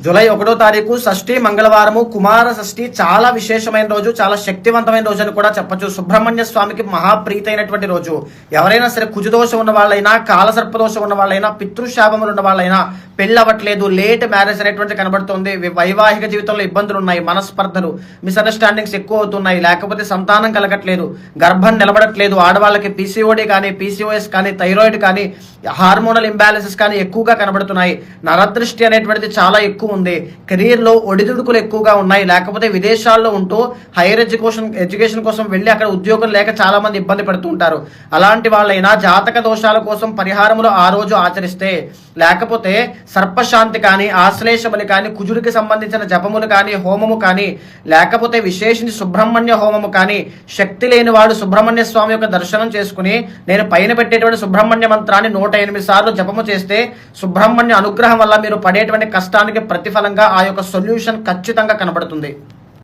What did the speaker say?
July 1వ తారీఖు షష్ఠి మంగళవారము కుమార షష్ఠి చాలా విశేషమైన రోజు, చాలా శక్తివంతమైన రోజు అని కూడా చెప్పొచ్చు. సుబ్రహ్మణ్య స్వామికి మహాప్రీతి అయినటువంటి రోజు. ఎవరైనా సరే కుజదోషం ఉన్న వాళ్ళైనా, కాలసర్పదోషం ఉన్న వాళ్ళైనా, పితృశాపములు ఉన్న వాళ్ళైనా, పెళ్ళి అవ్వట్లేదు, లేట్ మ్యారేజ్ అనేటువంటి కనబడుతుంది, వైవాహిక జీవితంలో ఇబ్బందులు ఉన్నాయి, మనస్పర్ధలు, మిస్అండర్స్టాండింగ్స్ ఎక్కువ అవుతున్నాయి, లేకపోతే సంతానం కలగట్లేదు, గర్భం నిలబడట్లేదు, ఆడవాళ్ళకి పీసీఓడి కానీ, పీసీఓఎస్ కానీ, థైరాయిడ్ కానీ, హార్మోనల్ ఇంబ్యాలెన్సెస్ కానీ ఎక్కువగా కనబడుతున్నాయి. నరదృష్టి అనేటువంటిది చాలా ఎక్కువ ఉంది. కెరీర్ లో ఒడిదుడుకులు ఎక్కువగా ఉన్నాయి. లేకపోతే విదేశాల్లో ఉంటూ హైయర్ ఎడ్యుకేషన్ కోసం వెళ్ళి అక్కడ ఉద్యోగం లేక చాలా మంది ఇబ్బంది పడుతూ ఉంటారు. అలాంటి వాళ్ళైనా జాతక దోషాల కోసం పరిహారములు ఆ రోజు ఆచరిస్తే, లేకపోతే సర్పశాంతి కానీ, ఆశ్లేష బలి కానీ, కుజుడికి సంబంధించిన జపములు కానీ, హోమము కానీ, లేకపోతే విశేషించి సుబ్రహ్మణ్య హోమము కానీ, శక్తి లేని వాడు సుబ్రహ్మణ్య స్వామి యొక్క దర్శనం చేసుకుని నేను పైన పెట్టేటువంటి సుబ్రహ్మణ్య మంత్రాన్ని 108 సార్లు జపము చేస్తే సుబ్రహ్మణ్య అనుగ్రహం వల్ల మీరు పడేటువంటి కష్టానికి ప్రతిఫలంగా ఆ యొక్క సొల్యూషన్ ఖచ్చితంగా కనబడుతుంది.